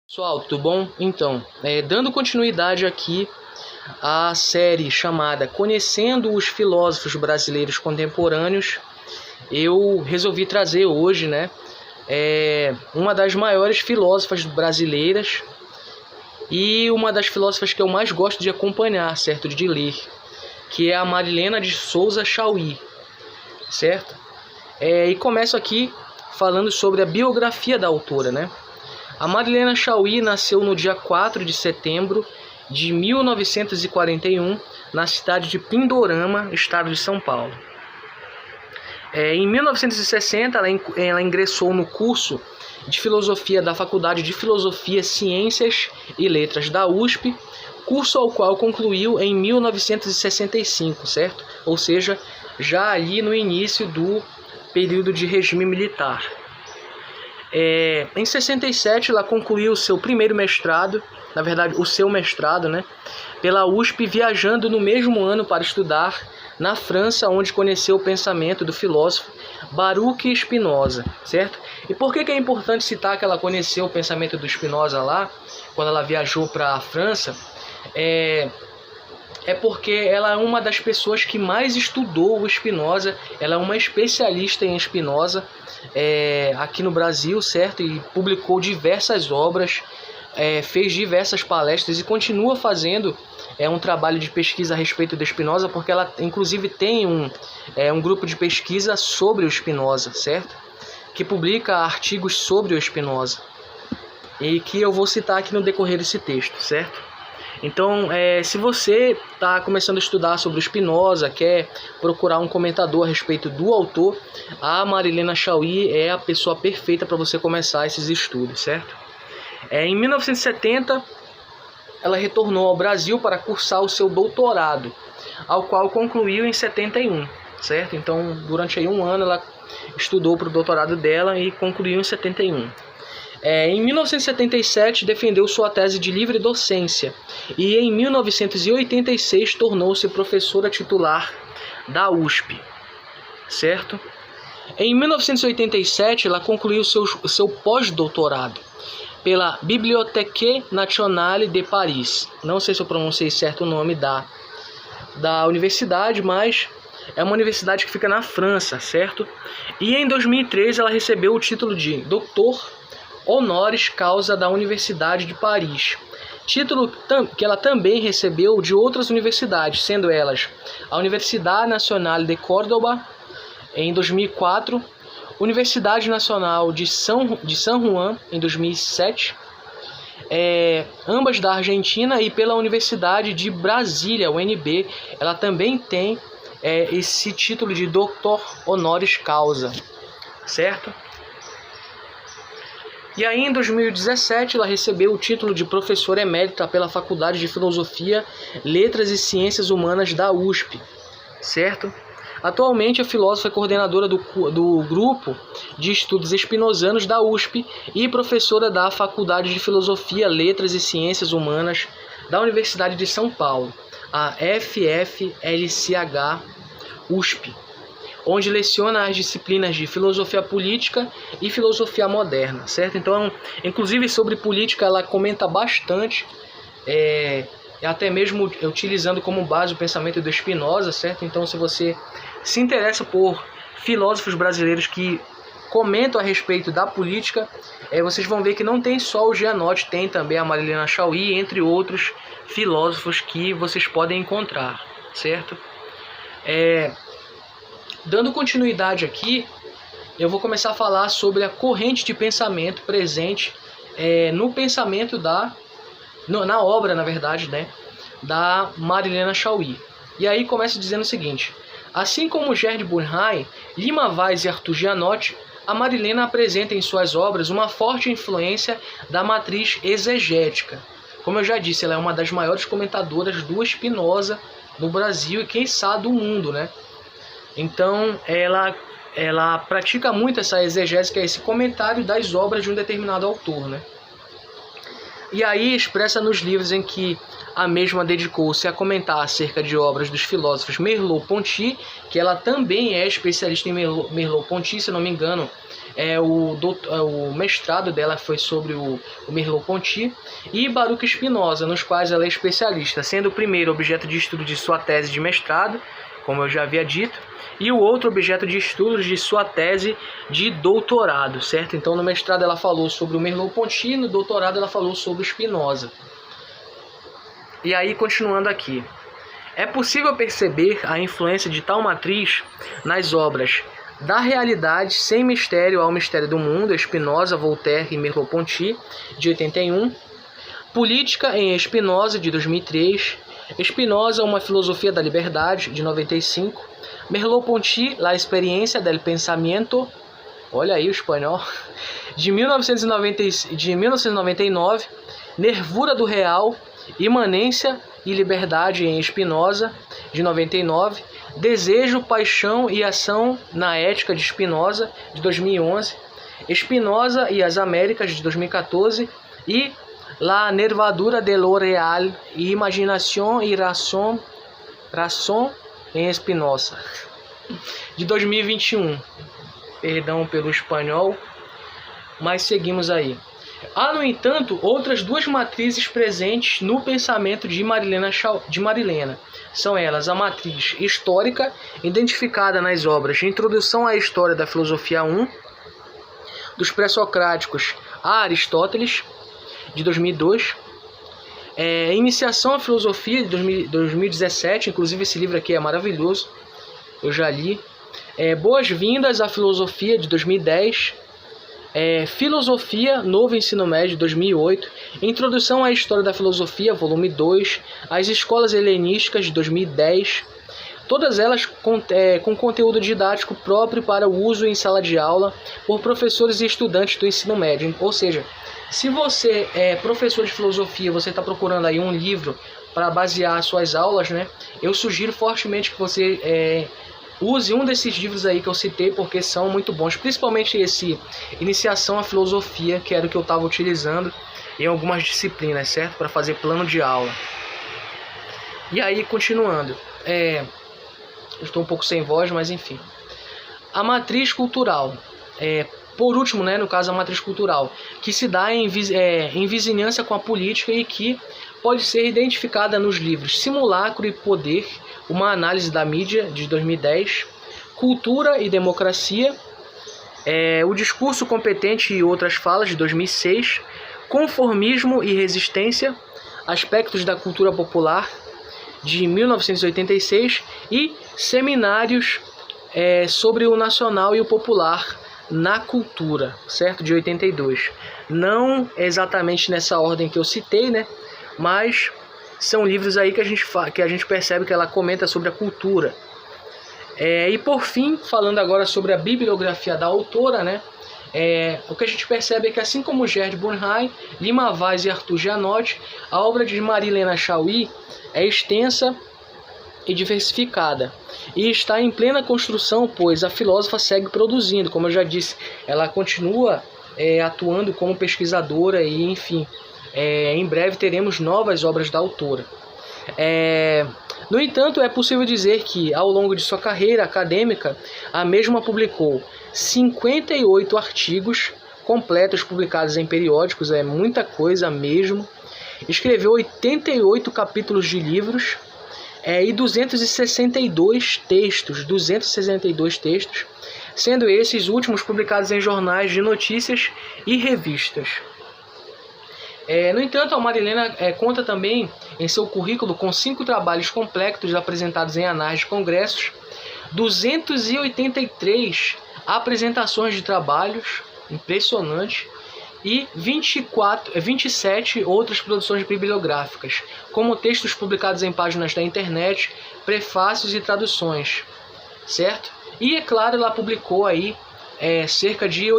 Pessoal, tudo bom? Então, dando continuidade aqui à série chamada Conhecendo os Filósofos Brasileiros Contemporâneos, eu resolvi trazer hoje, uma das maiores filósofas brasileiras e uma das filósofas que eu mais gosto de acompanhar, certo? De ler, que é a Marilena de Souza Chauí, certo? E começo aqui falando sobre a biografia da autora, né? A Marilena Chauí nasceu no dia 4 de setembro de 1941, na cidade de Pindorama, estado de São Paulo. Em 1960, ela ingressou no curso de Filosofia da Faculdade de Filosofia, Ciências e Letras da USP, curso ao qual concluiu em 1965, certo? Ou seja, já ali no início do período de regime militar. Em 67 ela concluiu o seu primeiro mestrado, na verdade o seu mestrado, pela USP, viajando no mesmo ano para estudar na França, onde conheceu o pensamento do filósofo Baruch Spinoza, certo? E por que é importante citar que ela conheceu o pensamento do Spinoza lá, quando ela viajou para a França? Porque ela é uma das pessoas que mais estudou o Spinoza, ela é uma especialista em Spinoza aqui no Brasil, certo? E publicou diversas obras, fez diversas palestras e continua fazendo um trabalho de pesquisa a respeito do Spinoza, porque ela inclusive tem um grupo de pesquisa sobre o Spinoza, certo? Que publica artigos sobre o Spinoza e que eu vou citar aqui no decorrer desse texto, certo? Então, se você está começando a estudar sobre o Spinoza, quer procurar um comentador a respeito do autor, a Marilena Chauí é a pessoa perfeita para você começar esses estudos, certo? Em 1970, ela retornou ao Brasil para cursar o seu doutorado, ao qual concluiu em 71, certo? Então, durante aí um ano, ela estudou para o doutorado dela e concluiu em 71. Em 1977, defendeu sua tese de livre docência e em 1986 tornou-se professora titular da USP, certo? Em 1987, ela concluiu seu pós-doutorado pela Bibliothèque Nationale de Paris. Não sei se eu pronunciei certo o nome da universidade, mas é uma universidade que fica na França, certo? E em 2003 ela recebeu o título de doutor honoris causa da Universidade de Paris, título que ela também recebeu de outras universidades, sendo elas a Universidade Nacional de Córdoba, em 2004, Universidade Nacional de San Juan, em 2007, ambas da Argentina, e pela Universidade de Brasília, UNB, ela também tem esse título de doutor honoris causa, certo? E aí, em 2017, ela recebeu o título de professora emérita pela Faculdade de Filosofia, Letras e Ciências Humanas da USP, certo? Atualmente, a filósofa é coordenadora do Grupo de Estudos Espinozanos da USP e professora da Faculdade de Filosofia, Letras e Ciências Humanas da Universidade de São Paulo, a FFLCH USP, onde leciona as disciplinas de filosofia política e filosofia moderna, certo? Então, inclusive sobre política, ela comenta bastante, até mesmo utilizando como base o pensamento do Spinoza, certo? Então, se você se interessa por filósofos brasileiros que comentam a respeito da política, vocês vão ver que não tem só o Gianotti, tem também a Marilena Chauí, entre outros filósofos que vocês podem encontrar, certo? Dando continuidade aqui, eu vou começar a falar sobre a corrente de pensamento presente no pensamento na obra, na verdade, da Marilena Chauí. E aí começa dizendo o seguinte: assim como Gerd Burnheim, Lima Vaz e Arthur Gianotti, a Marilena apresenta em suas obras uma forte influência da matriz exegética. Como eu já disse, ela é uma das maiores comentadoras do Spinoza no Brasil e, quem sabe, do mundo, Então, ela pratica muito essa exegese, que é esse comentário das obras de um determinado autor, e aí expressa nos livros em que a mesma dedicou-se a comentar acerca de obras dos filósofos Merleau-Ponty, que ela também é especialista em Merleau-Ponty, se não me engano, o mestrado dela foi sobre o Merleau-Ponty, e Baruch Spinoza, nos quais ela é especialista, sendo o primeiro objeto de estudo de sua tese de mestrado, como eu já havia dito, e o outro objeto de estudos de sua tese de doutorado, certo? Então, no mestrado ela falou sobre o Merleau-Ponty, no doutorado ela falou sobre o Spinoza. E aí, continuando aqui. É possível perceber a influência de tal matriz nas obras Da Realidade Sem Mistério ao Mistério do Mundo, Spinoza, Voltaire e Merleau-Ponty, de 81, Política em Spinoza, de 2003, Spinoza, Uma Filosofia da Liberdade, de 95, Merleau-Ponty, La Experiencia del Pensamiento, olha aí o espanhol, de 1999, Nervura do Real, Imanência e Liberdade em Spinoza, de 99, Desejo, Paixão e Ação na Ética de Spinoza, de 2011, Spinoza e as Américas, de 2014, e La Nervadura de lo Real e Imaginación y Razón em Spinoza, de 2021. Perdão pelo espanhol, mas seguimos aí. Há, no entanto, outras duas matrizes presentes no pensamento de Marilena. São elas a matriz histórica, identificada nas obras Introdução à História da Filosofia 1, dos pré-socráticos a Aristóteles, de 2002, Iniciação à Filosofia, de 2017, inclusive esse livro aqui é maravilhoso, eu já li, Boas-Vindas à Filosofia, de 2010, Filosofia, Novo Ensino Médio, de 2008, Introdução à História da Filosofia, volume 2, As Escolas Helenísticas, de 2010, todas elas com conteúdo didático próprio para o uso em sala de aula por professores e estudantes do ensino médio. Ou seja, se você é professor de filosofia, você está procurando aí um livro para basear suas aulas, né? Eu sugiro fortemente que você use um desses livros aí que eu citei, porque são muito bons, principalmente esse Iniciação à Filosofia, que era o que eu estava utilizando em algumas disciplinas, certo? Para fazer plano de aula. E aí, continuando, eu estou um pouco sem voz, mas enfim. A matriz cultural, por último, né, no caso a matriz cultural, que se dá em vizinhança com a política e que pode ser identificada nos livros Simulacro e Poder, uma análise da mídia, de 2010, Cultura e Democracia, O Discurso Competente e Outras Falas, de 2006, Conformismo e Resistência, Aspectos da Cultura Popular, de 1986, e Seminários sobre o Nacional e o Popular na Cultura, certo? De 82. Não exatamente nessa ordem que eu citei, né? Mas são livros aí que a gente percebe que ela comenta sobre a cultura. E por fim, falando agora sobre a bibliografia da autora, né? O que a gente percebe é que, assim como Gerd Burnheim, Lima Vaz e Arthur Gianotti, a obra de Marilena Chauí é extensa e diversificada, e está em plena construção, pois a filósofa segue produzindo, como eu já disse, ela continua atuando como pesquisadora e, enfim, em breve teremos novas obras da autora. No entanto, é possível dizer que, ao longo de sua carreira acadêmica, a mesma publicou 58 artigos completos publicados em periódicos, é muita coisa mesmo, escreveu 88 capítulos de livros, e 262 textos, sendo esses últimos publicados em jornais de notícias e revistas. No entanto, a Marilena conta também em seu currículo com 5 trabalhos completos apresentados em anais de congressos, 283 apresentações de trabalhos, impressionante, e 27 outras produções bibliográficas, como textos publicados em páginas da internet, prefácios e traduções, certo? E, é claro, ela publicou aí cerca de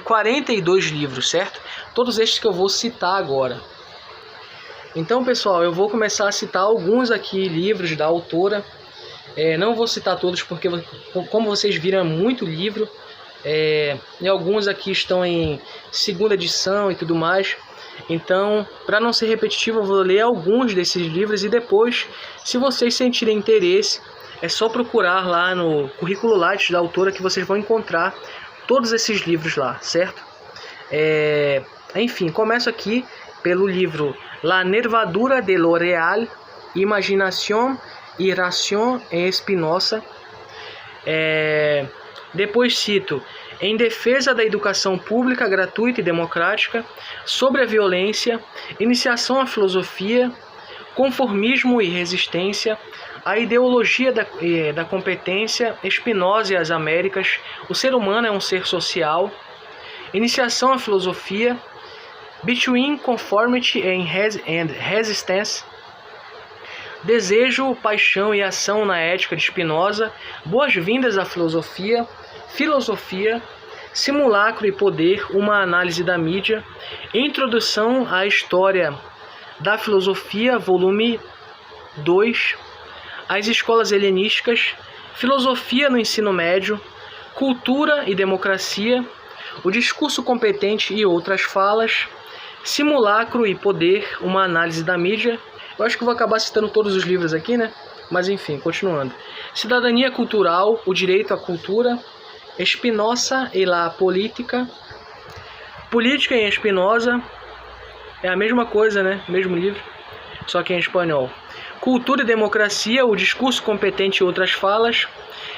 42 livros, certo? Todos estes que eu vou citar agora. Então, pessoal, eu vou começar a citar alguns aqui livros da autora. Não vou citar todos porque, como vocês viram, é muito livro. E alguns aqui estão em segunda edição e tudo mais. Então, para não ser repetitivo, eu vou ler alguns desses livros e depois, se vocês sentirem interesse, é só procurar lá no currículo Lattes da autora que vocês vão encontrar todos esses livros lá, certo? Enfim, começo aqui pelo livro La Nervadura de lo Real, Imaginación y Ración en Spinoza. Depois cito Em Defesa da Educação Pública, Gratuita e Democrática, Sobre a Violência, Iniciação à Filosofia, Conformismo e Resistência, A Ideologia da Competência, Spinoza e as Américas, O Ser Humano é um Ser Social, Iniciação à Filosofia, Between Conformity and Resistance, Desejo, Paixão e Ação na Ética de Spinoza, Boas-Vindas à Filosofia, Filosofia, Simulacro e Poder, uma análise da mídia, Introdução à História da Filosofia, volume 2, As Escolas Helenísticas, Filosofia no Ensino Médio, Cultura e Democracia, O Discurso Competente e Outras Falas, Simulacro e Poder, uma análise da mídia. Eu acho que vou acabar citando todos os livros aqui, né? Mas enfim, continuando. Cidadania Cultural, O Direito à Cultura, Spinoza e la Política, Política em Spinoza, é a mesma coisa, né? Mesmo livro, só que em espanhol. Cultura e Democracia, O Discurso Competente e Outras Falas,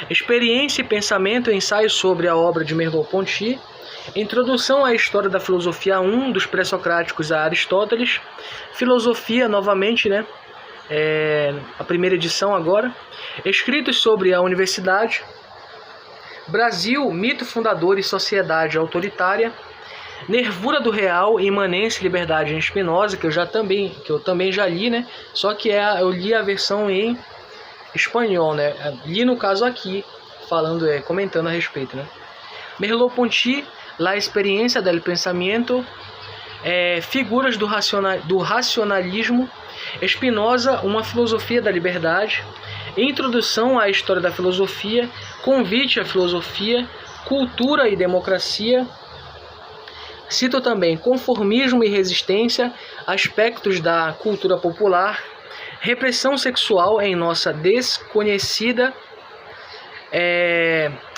Experiência e Pensamento, Ensaio sobre a obra de Merleau-Ponty, Introdução à História da Filosofia 1, dos Pré-Socráticos a Aristóteles, Filosofia, novamente, né? A primeira edição agora, Escritos sobre a Universidade, Brasil, Mito Fundador e Sociedade Autoritária, Nervura do Real, Imanência e Liberdade em Spinoza, que eu também já li, né? Só que eu li a versão em espanhol, né? Li no caso aqui, comentando a respeito, né? Merleau-Ponty, La Experiência del Pensamento, Figuras do Racionalismo, Spinoza, Uma Filosofia da Liberdade, Introdução à História da Filosofia, Convite à Filosofia, Cultura e Democracia. Cito também Conformismo e Resistência, Aspectos da Cultura Popular, Repressão Sexual em Nossa Desconhecida,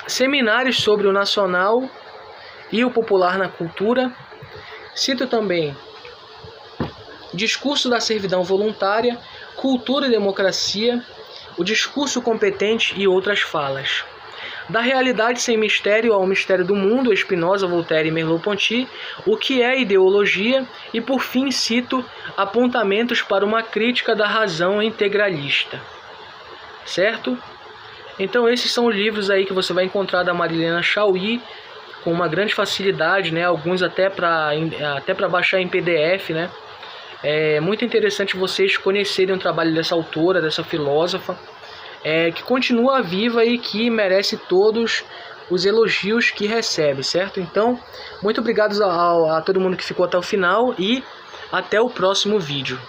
Seminários sobre o Nacional e o Popular na Cultura. Cito também Discurso da Servidão Voluntária, Cultura e Democracia, O Discurso Competente e Outras Falas. Da Realidade Sem Mistério ao Mistério do Mundo, Spinoza, Voltaire e Merleau-Ponty, O que é Ideologia, e por fim cito Apontamentos para uma Crítica da Razão Integralista. Certo? Então esses são os livros aí que você vai encontrar da Marilena Chaui com uma grande facilidade, né? Alguns até para baixar em PDF, né? É muito interessante vocês conhecerem o trabalho dessa autora, dessa filósofa, que continua viva e que merece todos os elogios que recebe, certo? Então, muito obrigado a todo mundo que ficou até o final e até o próximo vídeo.